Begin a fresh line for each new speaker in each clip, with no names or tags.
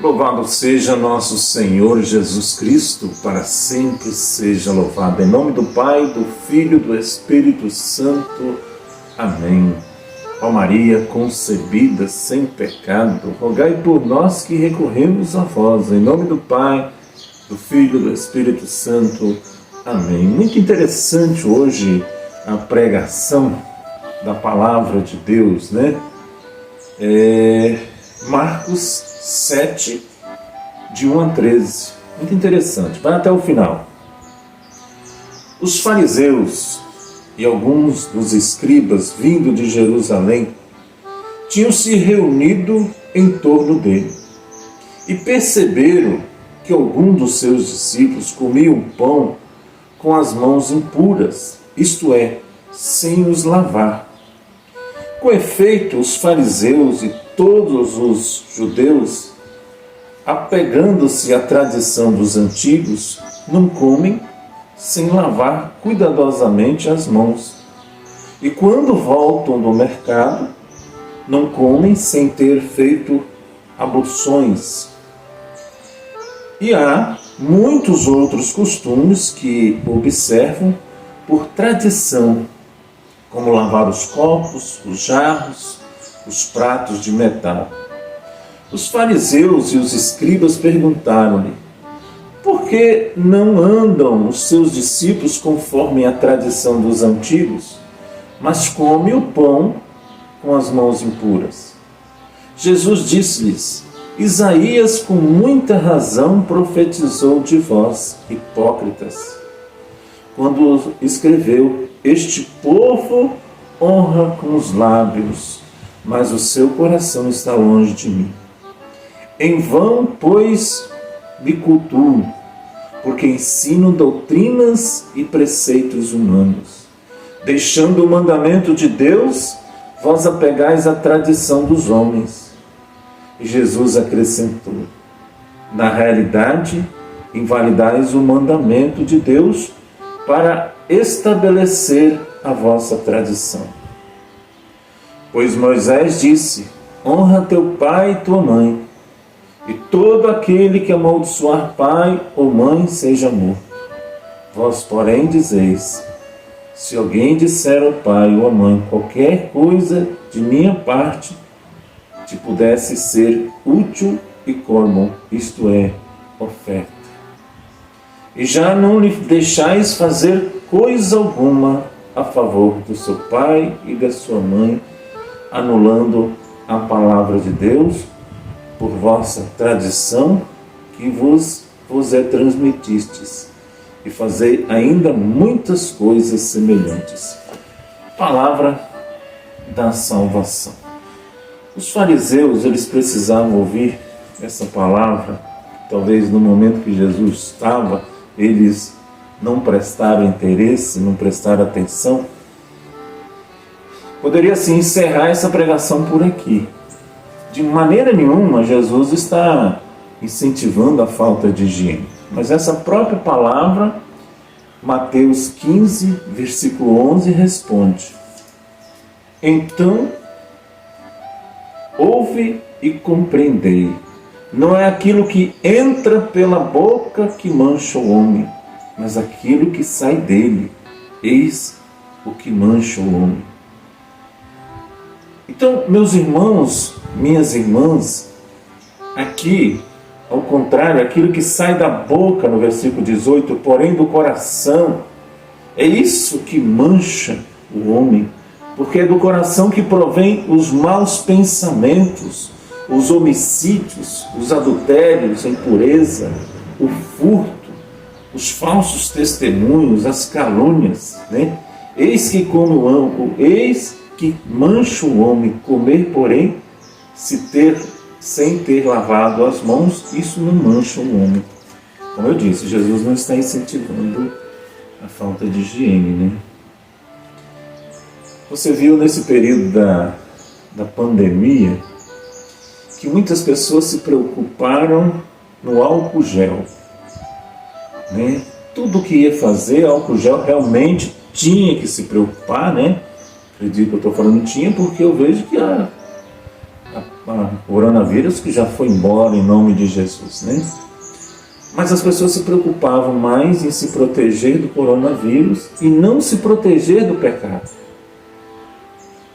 Louvado seja nosso Senhor Jesus Cristo, para sempre seja louvado. Em nome do Pai, do Filho e do Espírito Santo. Amém. Ó Maria, concebida sem pecado, rogai por nós que recorremos a vós. Em nome do Pai, do Filho e do Espírito Santo. Amém. Muito interessante hoje a pregação da Palavra de Deus, né? Marcos 7, de 1 a 13. Muito interessante. Vai até o final. Os fariseus e alguns dos escribas, vindo de Jerusalém, tinham se reunido em torno dele e perceberam que alguns dos seus discípulos comiam pão com as mãos impuras, isto é, sem os lavar. Com efeito, os fariseus e todos os judeus, apegando-se à tradição dos antigos, não comem sem lavar cuidadosamente as mãos. E quando voltam do mercado, não comem sem ter feito abluções. E há muitos outros costumes que observam por tradição, como lavar os copos, os jarros, os pratos de metal. Os fariseus e os escribas perguntaram-lhe: por que não andam os seus discípulos conforme a tradição dos antigos, mas comem o pão com as mãos impuras? Jesus disse-lhes: Isaías com muita razão profetizou de vós, hipócritas, quando escreveu: este povo honra com os lábios, mas o seu coração está longe de mim. Em vão, pois, me cultuo, porque ensino doutrinas e preceitos humanos. Deixando o mandamento de Deus, vós apegais à tradição dos homens. E Jesus acrescentou: na realidade, invalidais o mandamento de Deus para estabelecer a vossa tradição. Pois Moisés disse: honra teu pai e tua mãe, e todo aquele que amaldiçoar pai ou mãe seja morto. Vós, porém, dizeis: se alguém disser ao pai ou à mãe qualquer coisa de minha parte, te pudesse ser útil e como, isto é, oferta. E já não lhe deixais fazer coisa alguma a favor do seu pai e da sua mãe, anulando a palavra de Deus por vossa tradição que vos é transmitistes, e fazei ainda muitas coisas semelhantes. Palavra da salvação. Os fariseus, eles precisavam ouvir essa palavra. Talvez no momento que Jesus estava, eles não prestaram interesse, não prestaram atenção. Poderia assim encerrar essa pregação por aqui. De maneira nenhuma Jesus está incentivando a falta de higiene. Mas essa própria palavra, Mateus 15, versículo 11, responde: então, ouve e compreendei. Não é aquilo que entra pela boca que mancha o homem, mas aquilo que sai dele. Eis o que mancha o homem. Então, meus irmãos, minhas irmãs, aqui, ao contrário, aquilo que sai da boca, no versículo 18, porém do coração, é isso que mancha o homem, porque é do coração que provém os maus pensamentos, os homicídios, os adultérios, a impureza, o furto, os falsos testemunhos, as calúnias, né? Eis que mancha o homem comer, porém, sem ter lavado as mãos, isso não mancha o homem. Como eu disse, Jesus não está incentivando a falta de higiene, né? Você viu nesse período da pandemia que muitas pessoas se preocuparam no álcool gel, né? Tudo que ia fazer, álcool gel realmente tinha que se preocupar, né? Acredito que eu estou falando tinha porque eu vejo que a coronavírus que já foi embora em nome de Jesus, né? Mas as pessoas se preocupavam mais em se proteger do coronavírus e não se proteger do pecado.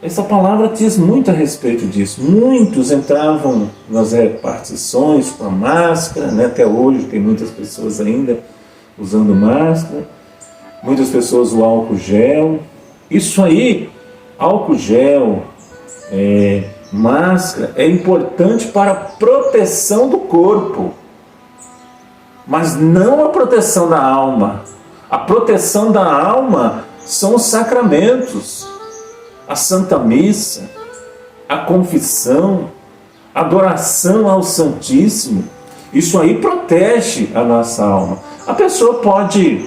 Essa palavra diz muito a respeito disso. Muitos entravam nas repartições com a máscara, né? Até hoje tem muitas pessoas ainda usando máscara, muitas pessoas o álcool gel. Isso aí, álcool gel, máscara, é importante para a proteção do corpo, mas não a proteção da alma. A proteção da alma são os sacramentos, a Santa Missa, a confissão, a adoração ao Santíssimo. Isso aí protege a nossa alma. A pessoa pode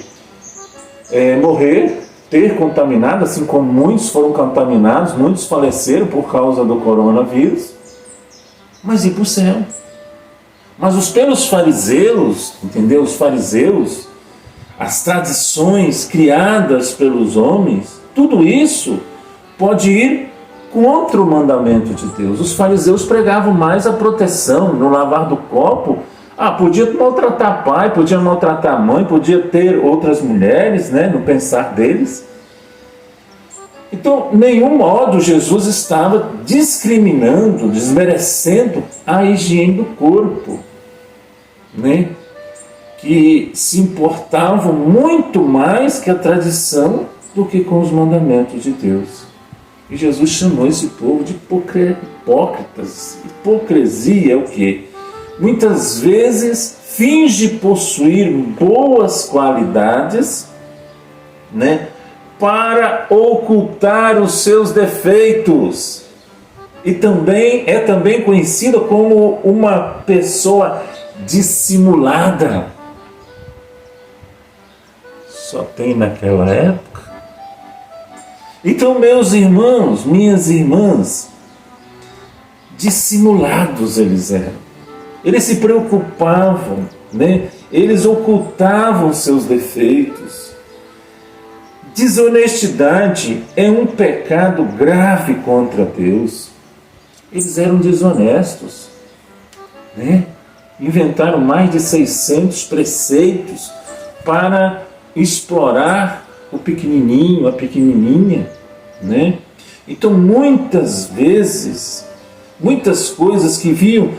morrer, ter contaminado, assim como muitos foram contaminados, muitos faleceram por causa do coronavírus, mas ir para o céu. Mas pelos fariseus, entendeu? Os fariseus, as tradições criadas pelos homens, tudo isso pode ir contra o mandamento de Deus. Os fariseus pregavam mais a proteção no lavar do copo. Podia maltratar pai, podia maltratar mãe, podia ter outras mulheres, né, no pensar deles. Então, nenhum modo Jesus estava discriminando, desmerecendo a higiene do corpo, né? Que se importavam muito mais que a tradição do que com os mandamentos de Deus. E Jesus chamou esse povo de hipócritas. Hipocrisia é o quê? Muitas vezes finge possuir boas qualidades, né, para ocultar os seus defeitos. E é também conhecido como uma pessoa dissimulada. Só tem naquela época. Então, meus irmãos, minhas irmãs, dissimulados eles eram. Eles se preocupavam, né? Eles ocultavam seus defeitos. Desonestidade é um pecado grave contra Deus. Eles eram desonestos, né? Inventaram mais de 600 preceitos para explorar o pequenininho, a pequenininha, né? Então, muitas vezes, muitas coisas que vinham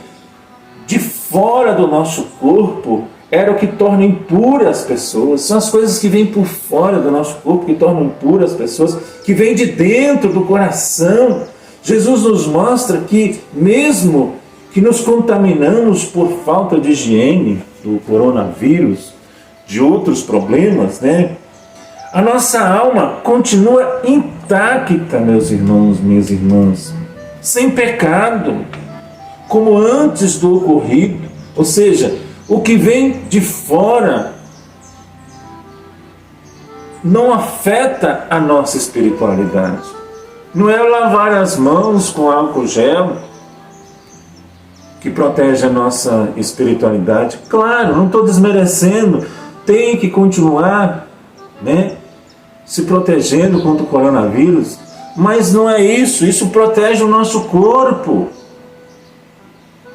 de fora do nosso corpo era o que torna impuras as pessoas. São as coisas que vêm por fora do nosso corpo que tornam impuras as pessoas, que vêm de dentro do coração. Jesus nos mostra que mesmo que nos contaminamos por falta de higiene, do coronavírus, de outros problemas, né? A nossa alma continua intacta, meus irmãos, minhas irmãs, sem pecado, como antes do ocorrido. Ou seja, o que vem de fora não afeta a nossa espiritualidade. Não é lavar as mãos com álcool gel que protege a nossa espiritualidade. Claro, não estou desmerecendo, tem que continuar, né, se protegendo contra o coronavírus, mas não é isso. Isso protege o nosso corpo,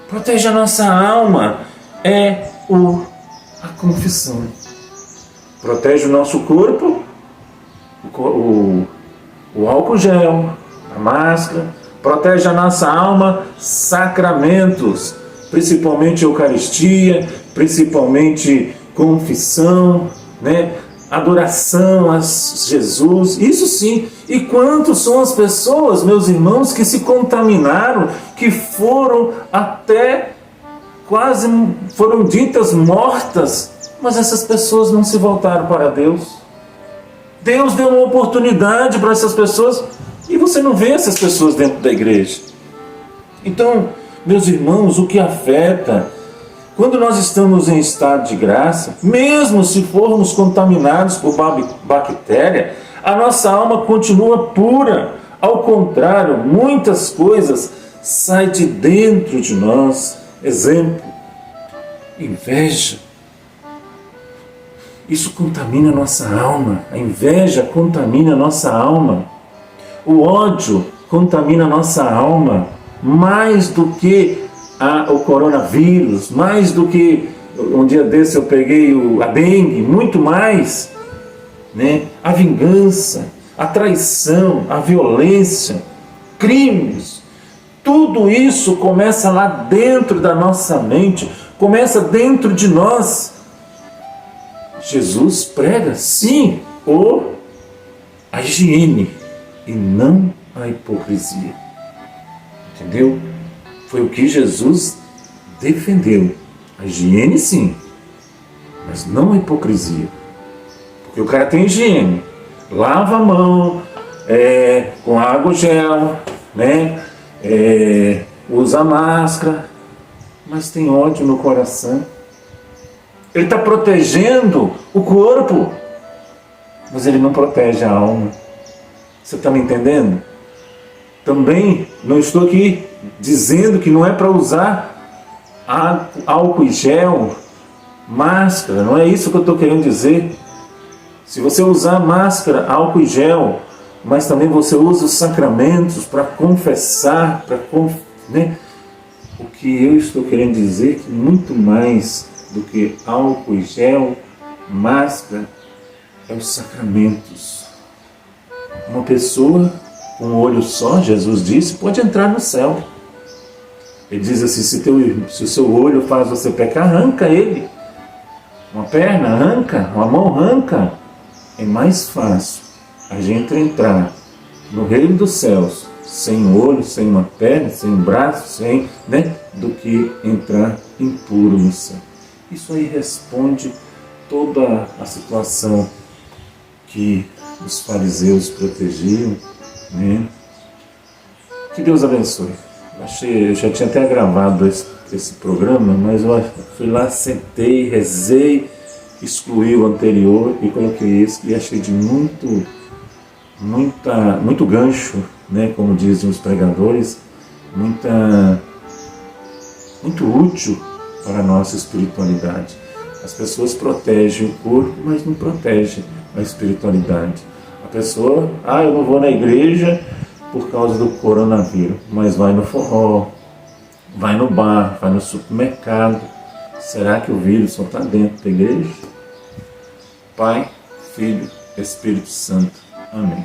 protege a nossa alma. É a confissão. Protege o nosso corpo, o álcool gel, a máscara. Protege a nossa alma, sacramentos, principalmente Eucaristia, principalmente confissão, né? Adoração a Jesus, isso sim. E quantos são as pessoas, meus irmãos, que se contaminaram, que foram até quase foram ditas mortas, mas essas pessoas não se voltaram para Deus. Deus deu uma oportunidade para essas pessoas e você não vê essas pessoas dentro da igreja. Então, meus irmãos, o que afeta, quando nós estamos em estado de graça, mesmo se formos contaminados por bactéria, a nossa alma continua pura. Ao contrário, muitas coisas saem de dentro de nós. Exemplo, inveja. Isso contamina a nossa alma. A inveja contamina a nossa alma. O ódio contamina a nossa alma. mais do que o coronavírus, mais do que um dia desse eu peguei a dengue, muito mais, né? A vingança, a traição, a violência, crimes, tudo isso começa lá dentro da nossa mente, começa dentro de nós. Jesus prega, sim, a higiene e não a hipocrisia. Entendeu? Foi o que Jesus defendeu. A higiene, sim, mas não a hipocrisia. Porque o cara tem higiene, lava a mão com água gel, né? Usa máscara, mas tem ódio no coração. Ele está protegendo o corpo, mas ele não protege a alma. Você está me entendendo? Também não estou aqui dizendo que não é para usar álcool e gel, máscara, não é isso que eu estou querendo dizer. Se você usar máscara, álcool e gel, mas também você usa os sacramentos para confessar, né? O que eu estou querendo dizer é que muito mais do que álcool e gel, máscara, é os sacramentos. Uma pessoa com um olho só, Jesus disse, pode entrar no céu. Ele diz assim, se o seu olho faz você pecar, arranca ele. Uma perna, arranca. Uma mão, arranca. É mais fácil a gente entrar no reino dos céus sem um olho, sem uma perna, sem um braço, né, do que entrar impuro no céu. Isso aí responde toda a situação que os fariseus protegiam, né? Que Deus abençoe. Eu já tinha até gravado esse programa, mas eu fui lá, sentei, rezei, excluí o anterior e coloquei esse, e achei de muito gancho, né, como dizem os pregadores, muito útil para a nossa espiritualidade. As pessoas protegem o corpo, mas não protegem a espiritualidade. A pessoa, eu não vou na igreja por causa do coronavírus, mas vai no forró, vai no bar, vai no supermercado. Será que o vírus só está dentro da igreja? Pai, Filho, Espírito Santo. Amém.